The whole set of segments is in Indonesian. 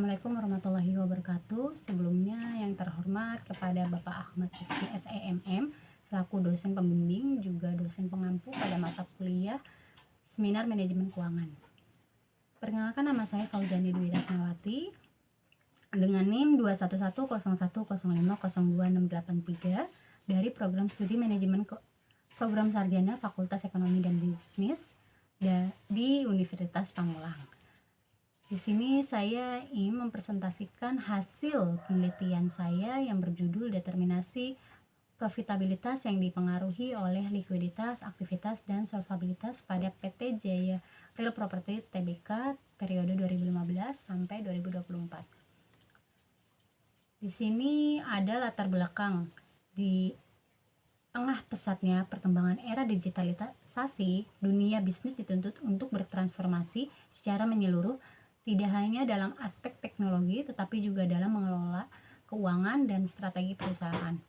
Assalamualaikum warahmatullahi wabarakatuh. Sebelumnya yang terhormat kepada Bapak Ahmad Lutfi SEMM selaku dosen pembimbing juga dosen pengampu pada mata kuliah Seminar Manajemen Keuangan. Perkenalkan, nama saya Fauzani Dwi Rasmawati dengan NIM 21101050263 dari Program Studi Manajemen Program Sarjana Fakultas Ekonomi dan Bisnis di Universitas Pamulang. Di sini saya ingin mempresentasikan hasil penelitian saya yang berjudul determinasi profitabilitas yang dipengaruhi oleh likuiditas, aktivitas, dan solvabilitas pada PT Jaya Real Property Tbk periode 2015 sampai 2024. Di sini ada latar belakang. Di tengah pesatnya perkembangan era digitalisasi, dunia bisnis dituntut untuk bertransformasi secara menyeluruh, tidak hanya dalam aspek teknologi tetapi juga dalam mengelola keuangan dan strategi perusahaan.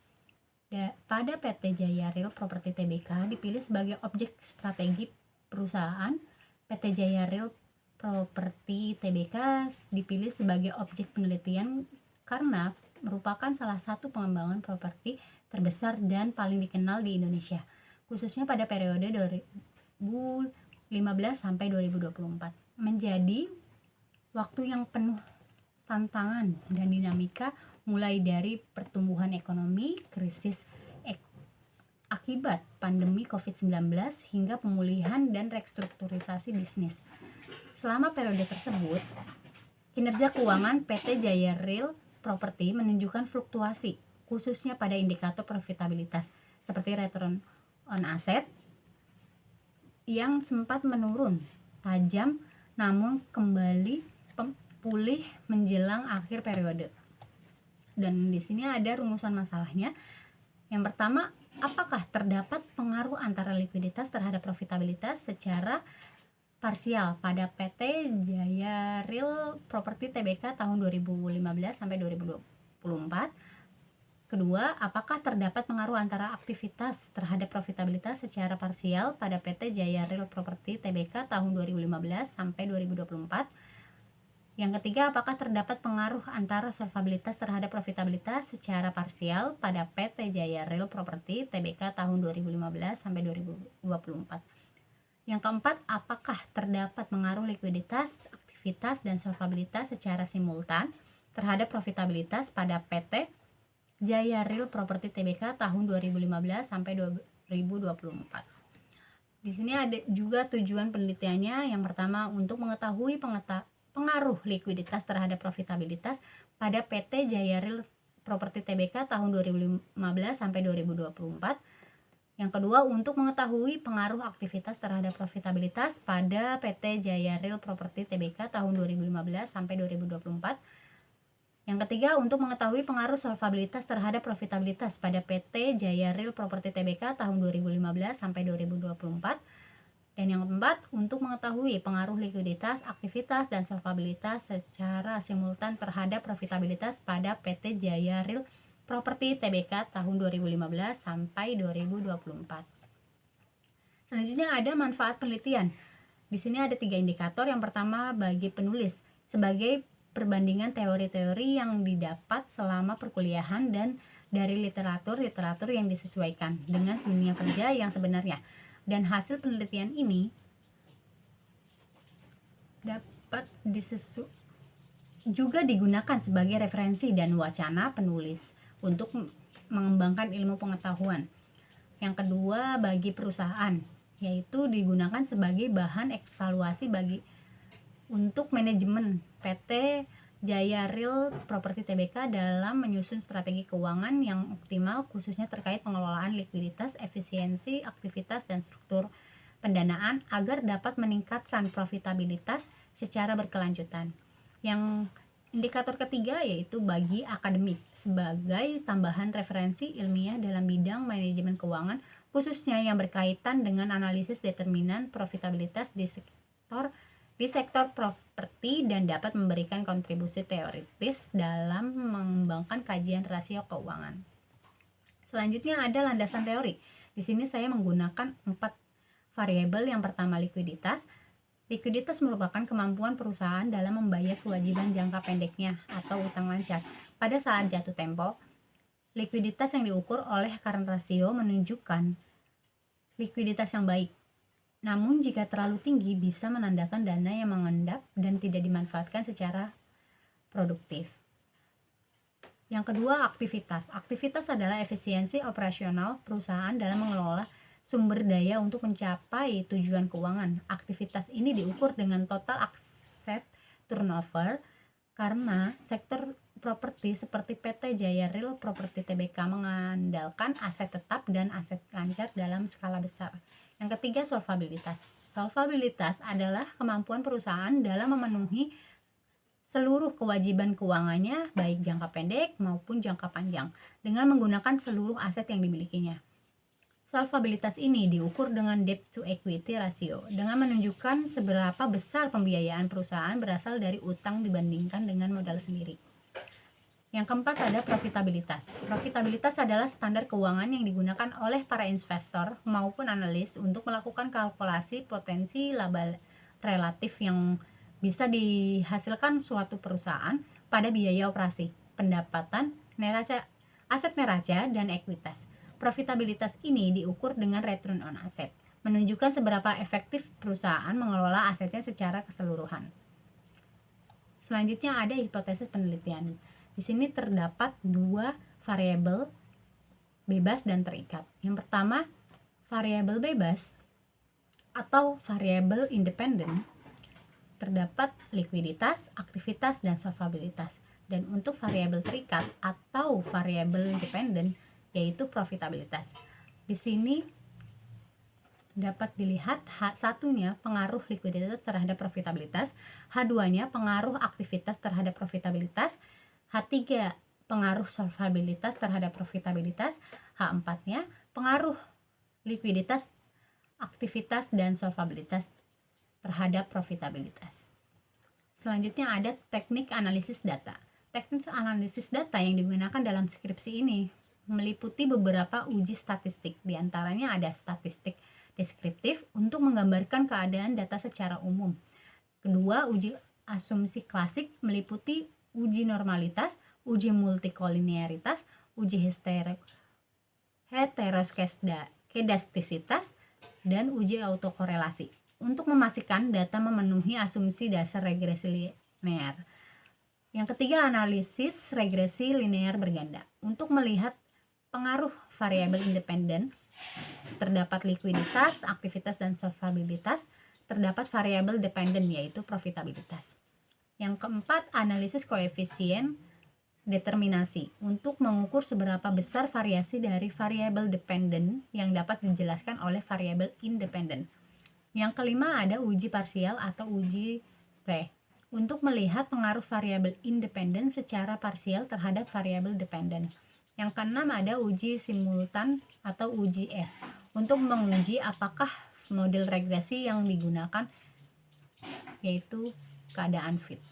Pada PT Jaya Real Property Tbk dipilih sebagai objek strategi perusahaan, PT Jaya Real Property Tbk dipilih sebagai objek penelitian karena merupakan salah satu pengembangan properti terbesar dan paling dikenal di Indonesia, khususnya pada periode 2015 sampai 2024. Menjadi waktu yang penuh tantangan dan dinamika, mulai dari pertumbuhan ekonomi, krisis akibat pandemi COVID-19, hingga pemulihan dan restrukturisasi bisnis. Selama periode tersebut, kinerja keuangan PT Jaya Real Property menunjukkan fluktuasi, khususnya pada indikator profitabilitas, seperti return on asset yang sempat menurun tajam namun kembali pulih menjelang akhir periode. Dan di sini ada rumusan masalahnya. Yang pertama, apakah terdapat pengaruh antara likuiditas terhadap profitabilitas secara parsial pada PT Jaya Real Property Tbk tahun 2015 sampai 2024? Kedua, apakah terdapat pengaruh antara aktivitas terhadap profitabilitas secara parsial pada PT Jaya Real Property Tbk tahun 2015 sampai 2024? Yang ketiga, apakah terdapat pengaruh antara solvabilitas terhadap profitabilitas secara parsial pada PT Jaya Real Property Tbk tahun 2015 sampai 2024? Yang keempat, apakah terdapat pengaruh likuiditas, aktivitas, dan solvabilitas secara simultan terhadap profitabilitas pada PT Jaya Real Property Tbk tahun 2015 sampai 2024? Di sini ada juga tujuan penelitiannya. Yang pertama, untuk mengetahui pengaruh likuiditas terhadap profitabilitas pada PT Jaya Real Property Tbk tahun 2015 sampai 2024. Yang kedua, untuk mengetahui pengaruh aktivitas terhadap profitabilitas pada PT Jaya Real Property Tbk tahun 2015 sampai 2024. Yang ketiga, untuk mengetahui pengaruh solvabilitas terhadap profitabilitas pada PT Jaya Real Property Tbk tahun 2015 sampai 2024. Dan yang keempat, untuk mengetahui pengaruh likuiditas, aktivitas, dan solvabilitas secara simultan terhadap profitabilitas pada PT Jaya Real Property Tbk tahun 2015 sampai 2024. Selanjutnya ada manfaat penelitian. Di sini ada 3 indikator. Yang pertama, bagi penulis, sebagai perbandingan teori-teori yang didapat selama perkuliahan dan dari literatur yang disesuaikan dengan dunia kerja yang sebenarnya. Dan hasil penelitian ini dapat juga digunakan sebagai referensi dan wacana penulis untuk mengembangkan ilmu pengetahuan. Yang kedua, bagi perusahaan, yaitu digunakan sebagai bahan evaluasi untuk manajemen PT Jaya Real Property Tbk dalam menyusun strategi keuangan yang optimal, khususnya terkait pengelolaan likuiditas, efisiensi, aktivitas, dan struktur pendanaan agar dapat meningkatkan profitabilitas secara berkelanjutan. Yang indikator ketiga yaitu bagi akademik, sebagai tambahan referensi ilmiah dalam bidang manajemen keuangan, khususnya yang berkaitan dengan analisis determinan profitabilitas di sektor properti dan dapat memberikan kontribusi teoritis dalam mengembangkan kajian rasio keuangan. Selanjutnya ada landasan teori. Di sini saya menggunakan 4 variabel. Yang pertama, likuiditas. Likuiditas merupakan kemampuan perusahaan dalam membayar kewajiban jangka pendeknya atau utang lancar. Pada saat jatuh tempo, likuiditas yang diukur oleh current ratio menunjukkan likuiditas yang baik. Namun jika terlalu tinggi bisa menandakan dana yang mengendap dan tidak dimanfaatkan secara produktif. Yang kedua, aktivitas. Aktivitas adalah efisiensi operasional perusahaan dalam mengelola sumber daya untuk mencapai tujuan keuangan. Aktivitas ini diukur dengan total aset turnover karena sektor properti seperti PT Jaya Real Property Tbk mengandalkan aset tetap dan aset lancar dalam skala besar. Yang ketiga, solvabilitas. Solvabilitas adalah kemampuan perusahaan dalam memenuhi seluruh kewajiban keuangannya baik jangka pendek maupun jangka panjang dengan menggunakan seluruh aset yang dimilikinya. Solvabilitas ini diukur dengan debt to equity ratio dengan menunjukkan seberapa besar pembiayaan perusahaan berasal dari utang dibandingkan dengan modal sendiri. Yang keempat ada profitabilitas. Profitabilitas adalah standar keuangan yang digunakan oleh para investor maupun analis untuk melakukan kalkulasi potensi laba relatif yang bisa dihasilkan suatu perusahaan pada biaya operasi, pendapatan, neraca, aset neraca, dan ekuitas. Profitabilitas ini diukur dengan return on asset, menunjukkan seberapa efektif perusahaan mengelola asetnya secara keseluruhan. Selanjutnya ada hipotesis penelitian. Di sini terdapat dua variabel bebas dan terikat. Yang pertama, variabel bebas atau variabel independen terdapat likuiditas, aktivitas, dan solvabilitas. Dan untuk variabel terikat atau variabel independen yaitu profitabilitas. Di sini dapat dilihat H1-nya pengaruh likuiditas terhadap profitabilitas, H2-nya pengaruh aktivitas terhadap profitabilitas, H3 pengaruh solvabilitas terhadap profitabilitas, H4-nya pengaruh likuiditas, aktivitas, dan solvabilitas terhadap profitabilitas. Selanjutnya ada teknik analisis data. Teknik analisis data yang digunakan dalam skripsi ini meliputi beberapa uji statistik. Di antaranya ada statistik deskriptif untuk menggambarkan keadaan data secara umum. Kedua, uji asumsi klasik meliputi uji normalitas, uji multikolinearitas, uji heteroskedastisitas, dan uji autokorelasi untuk memastikan data memenuhi asumsi dasar regresi linear. Yang ketiga, analisis regresi linear berganda untuk melihat pengaruh variabel independen. Terdapat likuiditas, aktivitas, dan solvabilitas. Terdapat variabel dependen yaitu profitabilitas. Yang keempat, analisis koefisien determinasi untuk mengukur seberapa besar variasi dari variabel dependen yang dapat dijelaskan oleh variabel independen. Yang kelima ada uji parsial atau uji T untuk melihat pengaruh variabel independen secara parsial terhadap variabel dependen. Yang keenam ada uji simultan atau uji F untuk menguji apakah model regresi yang digunakan yaitu keadaan fit.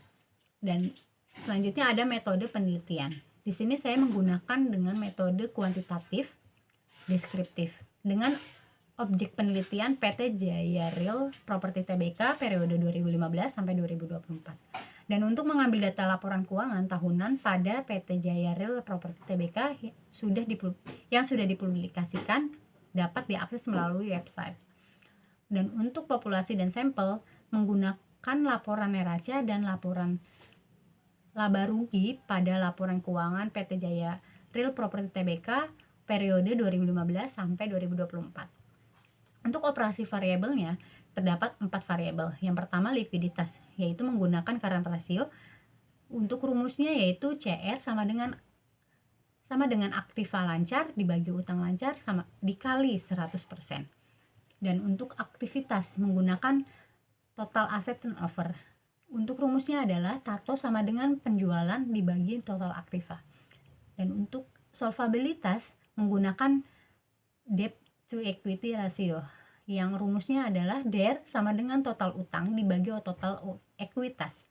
Dan selanjutnya ada metode penelitian. Di sini saya menggunakan dengan metode kuantitatif deskriptif dengan objek penelitian PT Jaya Real Property Tbk periode 2015 sampai 2024. Dan untuk mengambil data laporan keuangan tahunan pada PT Jaya Real Property Tbk yang sudah dipublikasikan dapat diakses melalui website. Dan untuk populasi dan sampel menggunakan laporan neraca dan laporan laba rugi pada laporan keuangan PT Jaya Real Property Tbk periode 2015 sampai 2024. Untuk operasi variabelnya terdapat 4 variabel. Yang pertama likuiditas, yaitu menggunakan current ratio. Untuk rumusnya yaitu CR sama dengan aktiva lancar dibagi utang lancar sama dikali 100%. Dan untuk aktivitas menggunakan total asset turnover. Untuk rumusnya adalah TATO sama dengan penjualan dibagi total aktiva. Dan untuk solvabilitas menggunakan debt to equity ratio yang rumusnya adalah DER sama dengan total utang dibagi total ekuitas.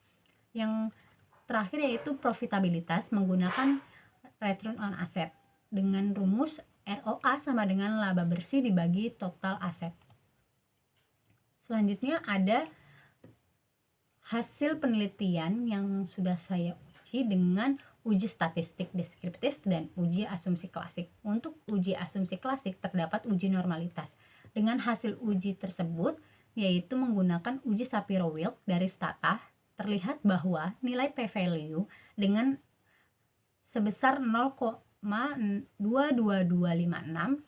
Yang terakhir yaitu profitabilitas menggunakan return on asset dengan rumus ROA sama dengan laba bersih dibagi total aset. Selanjutnya ada hasil penelitian yang sudah saya uji dengan uji statistik deskriptif dan uji asumsi klasik. Untuk uji asumsi klasik terdapat uji normalitas. Dengan hasil uji tersebut, yaitu menggunakan uji Shapiro-Wilk dari Stata, terlihat bahwa nilai p-value dengan sebesar 0,22256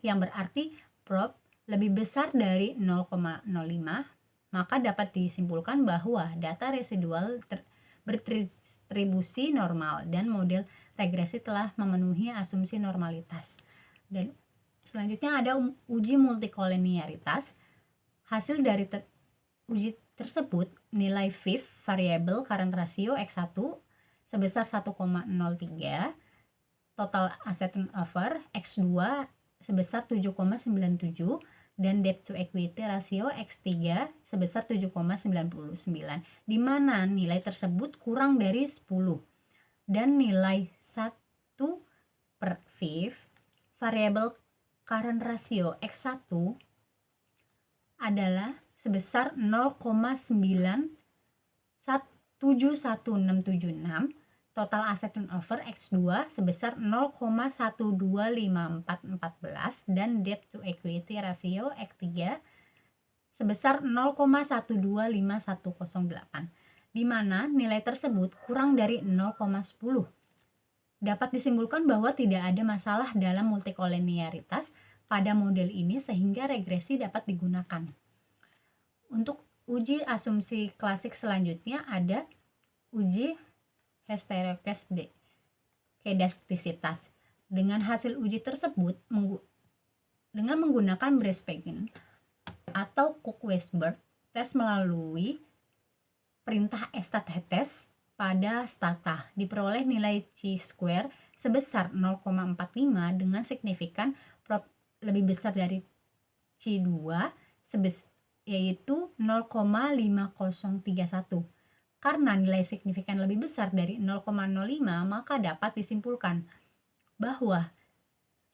yang berarti prob lebih besar dari 0,05, maka dapat disimpulkan bahwa data residual berdistribusi normal dan model regresi telah memenuhi asumsi normalitas. Dan selanjutnya ada uji multikoliniaritas. Hasil dari uji tersebut, nilai VIF variable current ratio X1 sebesar 1,03, total asset turnover X2 sebesar 7,97, dan debt to equity ratio X3 sebesar 7,99, di mana nilai tersebut kurang dari 10, dan nilai 1 per VIF variable current ratio X1 adalah sebesar 0,9711676, total asset turnover X2 sebesar 0,125414, dan debt to equity ratio X3 sebesar 0,125108, di mana nilai tersebut kurang dari 0,10. Dapat disimpulkan bahwa tidak ada masalah dalam multikoliniaritas pada model ini sehingga regresi dapat digunakan. Untuk uji asumsi klasik selanjutnya ada uji heterokedastisitas. Dengan hasil uji tersebut, dengan menggunakan Brespekin atau Cook-Weisberg tes melalui perintah StatTest pada Stata, diperoleh nilai chi-square sebesar 0,45 dengan signifikan lebih besar dari chi2 yaitu 0,5031. Karena nilai signifikan lebih besar dari 0,05, maka dapat disimpulkan bahwa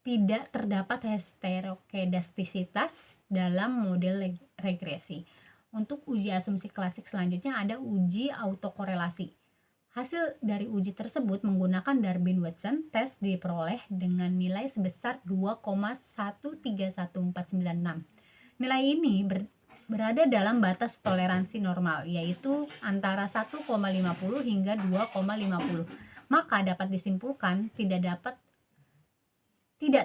tidak terdapat heterokedastisitas dalam model regresi. Untuk uji asumsi klasik selanjutnya ada uji autokorelasi. Hasil dari uji tersebut menggunakan Darwin-Watson tes diperoleh dengan nilai sebesar 2,131496. Nilai ini berada dalam batas toleransi normal, yaitu antara 1,50 hingga 2,50. Maka dapat disimpulkan tidak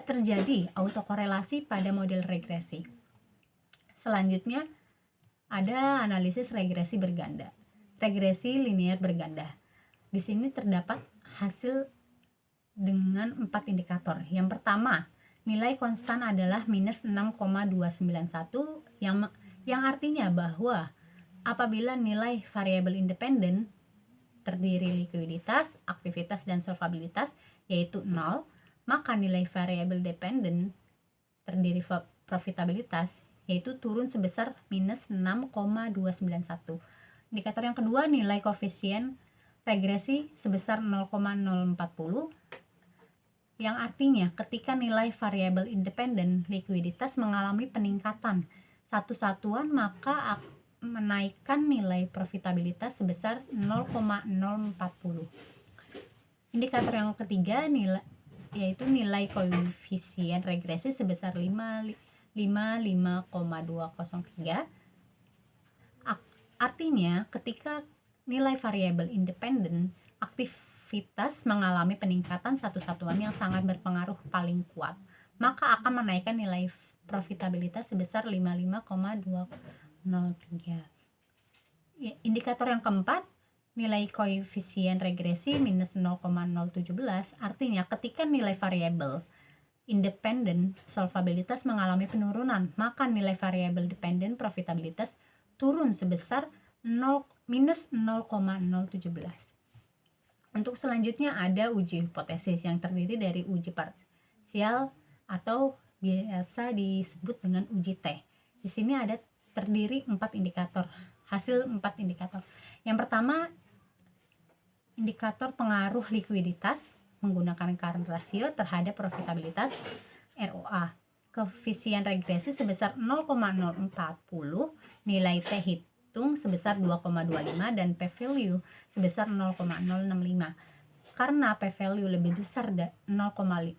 terjadi autokorelasi pada model regresi. Selanjutnya ada analisis regresi berganda. Regresi linear berganda. Di sini terdapat hasil dengan 4 indikator. Yang pertama, nilai konstan adalah minus 6,291 yang artinya bahwa apabila nilai variabel independen terdiri likuiditas, aktivitas, dan solvabilitas yaitu 0, maka nilai variabel dependen terdiri profitabilitas yaitu turun sebesar minus 6,291. Indikator yang kedua, nilai koefisien regresi sebesar 0,040 yang artinya ketika nilai variabel independen likuiditas mengalami peningkatan satu satuan, maka menaikkan nilai profitabilitas sebesar 0,040. Indikator yang ketiga yaitu nilai koefisien regresi sebesar 5,203. Artinya ketika nilai variabel independen aktivitas mengalami peningkatan satu satuan yang sangat berpengaruh paling kuat, maka akan menaikkan nilai profitabilitas sebesar 55,203. Indikator yang keempat, nilai koefisien regresi minus 0,017, artinya ketika nilai variabel independen solvabilitas mengalami penurunan, maka nilai variabel dependen profitabilitas turun sebesar minus 0,017. Untuk selanjutnya ada uji hipotesis yang terdiri dari uji parsial atau biasa disebut dengan uji T. Di sini ada terdiri 4 indikator, hasil 4 indikator. Yang pertama, indikator pengaruh likuiditas menggunakan current ratio terhadap profitabilitas ROA. Koefisien regresi sebesar 0,040, nilai T hitung sebesar 2,25 dan p-value sebesar 0,065. Karena p-value lebih besar 0,05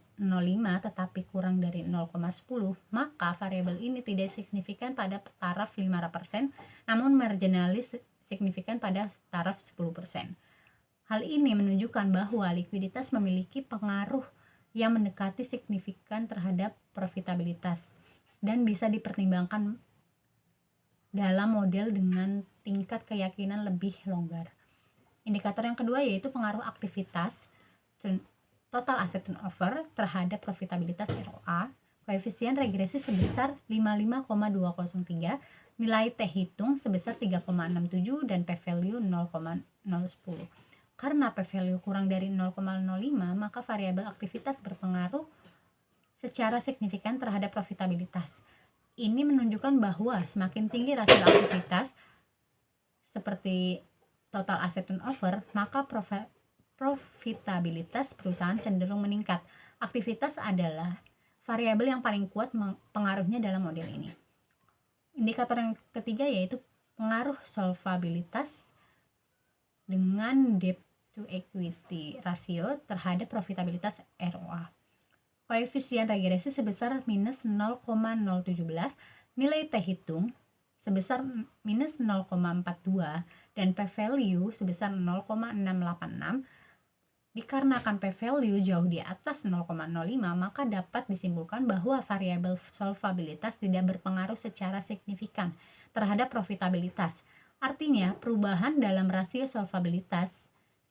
tetapi kurang dari 0,10, maka variabel ini tidak signifikan pada taraf 5%, namun marginalis signifikan pada taraf 10%. Hal ini menunjukkan bahwa likuiditas memiliki pengaruh yang mendekati signifikan terhadap profitabilitas dan bisa dipertimbangkan dalam model dengan tingkat keyakinan lebih longgar. Indikator yang kedua yaitu pengaruh aktivitas total asset turnover terhadap profitabilitas ROA. Koefisien regresi sebesar 55,203, nilai T hitung sebesar 3,67 dan p-value 0,010. Karena p-value kurang dari 0,05, maka variabel aktivitas berpengaruh secara signifikan terhadap profitabilitas. Ini menunjukkan bahwa semakin tinggi rasio aktivitas seperti total asset turnover, maka profitabilitas perusahaan cenderung meningkat. Aktivitas adalah variabel yang paling kuat pengaruhnya dalam model ini. Indikator yang ketiga yaitu pengaruh solvabilitas dengan debt to equity ratio terhadap profitabilitas ROA. Koefisien regresi sebesar minus 0,017, nilai T hitung sebesar minus 0,42 dan p-value sebesar 0,686. Dikarenakan p-value jauh di atas 0,05, maka dapat disimpulkan bahwa variabel solvabilitas tidak berpengaruh secara signifikan terhadap profitabilitas. Artinya, perubahan dalam rasio solvabilitas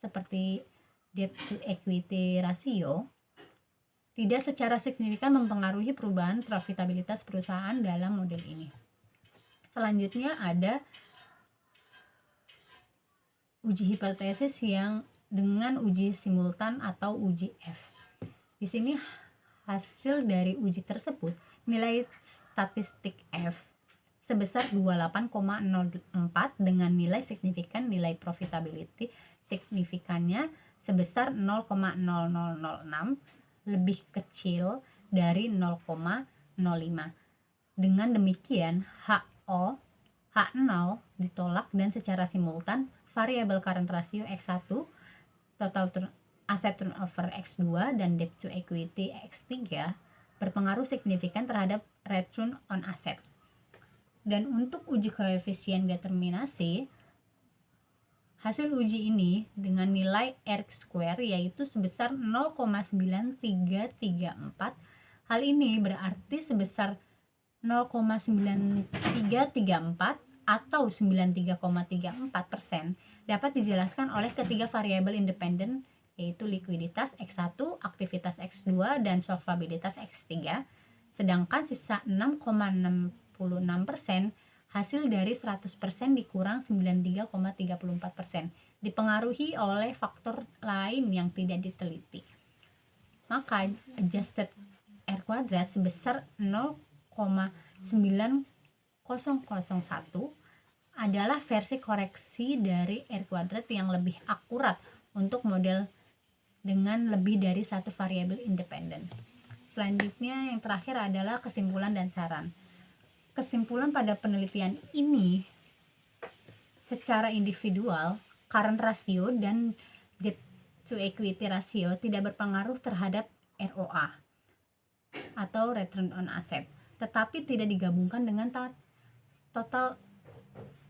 seperti debt to equity ratio tidak secara signifikan mempengaruhi perubahan profitabilitas perusahaan dalam model ini. Selanjutnya ada uji hipotesis yang dengan uji simultan atau uji F. Di sini hasil dari uji tersebut nilai statistik F sebesar 28,04 dengan nilai signifikan nilai profitability signifikannya sebesar 0,0006 lebih kecil dari 0,05. Dengan demikian H0 ditolak dan secara simultan variabel current ratio X1, total asset turnover X2 dan debt to equity X3 berpengaruh signifikan terhadap return on asset. Dan untuk uji koefisien determinasi, hasil uji ini dengan nilai R square yaitu sebesar 0,9334. Hal ini berarti sebesar 0,9334 atau 93,34% dapat dijelaskan oleh ketiga variabel independen yaitu likuiditas X1, aktivitas X2, dan solvabilitas X3. Sedangkan sisa 6,66% hasil dari 100% dikurang 93,34% dipengaruhi oleh faktor lain yang tidak diteliti. Maka adjusted R kuadrat sebesar 0,9001 adalah versi koreksi dari R kuadrat yang lebih akurat untuk model dengan lebih dari satu variabel independen. Selanjutnya yang terakhir adalah kesimpulan dan saran. Kesimpulan pada penelitian ini secara individual, current ratio dan debt to equity ratio tidak berpengaruh terhadap ROA atau return on asset, tetapi tidak digabungkan dengan total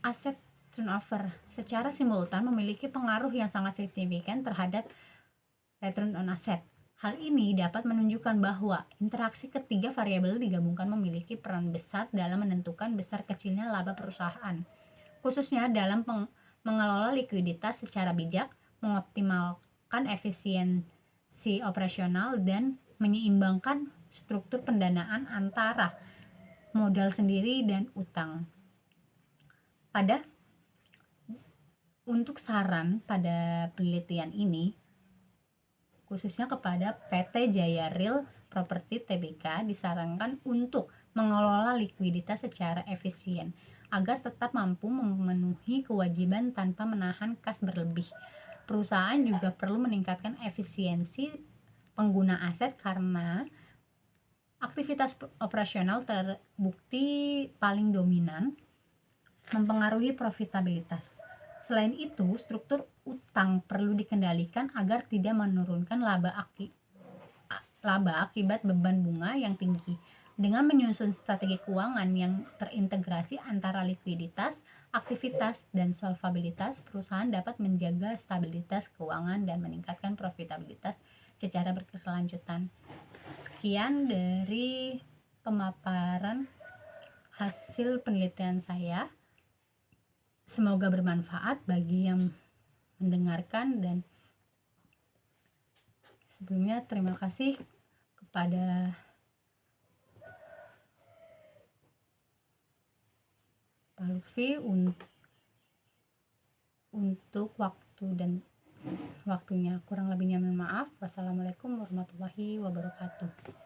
asset turnover secara simultan memiliki pengaruh yang sangat signifikan terhadap return on asset. Hal ini dapat menunjukkan bahwa interaksi ketiga variabel digabungkan memiliki peran besar dalam menentukan besar kecilnya laba perusahaan, khususnya dalam mengelola likuiditas secara bijak, mengoptimalkan efisiensi operasional, dan menyeimbangkan struktur pendanaan antara modal sendiri dan utang. Untuk saran pada penelitian ini, khususnya kepada PT Jaya Real Property Tbk, disarankan untuk mengelola likuiditas secara efisien agar tetap mampu memenuhi kewajiban tanpa menahan kas berlebih. Perusahaan juga perlu meningkatkan efisiensi pengguna aset karena aktivitas operasional terbukti paling dominan mempengaruhi profitabilitas. Selain itu, struktur utang perlu dikendalikan agar tidak menurunkan laba akibat beban bunga yang tinggi. Dengan menyusun strategi keuangan yang terintegrasi antara likuiditas, aktivitas, dan solvabilitas, perusahaan dapat menjaga stabilitas keuangan dan meningkatkan profitabilitas secara berkelanjutan. Sekian dari pemaparan hasil penelitian saya. Semoga bermanfaat bagi yang mendengarkan, dan sebelumnya terima kasih kepada Pak Lutfi untuk waktunya. Kurang lebihnya mohon maaf. Wassalamualaikum warahmatullahi wabarakatuh.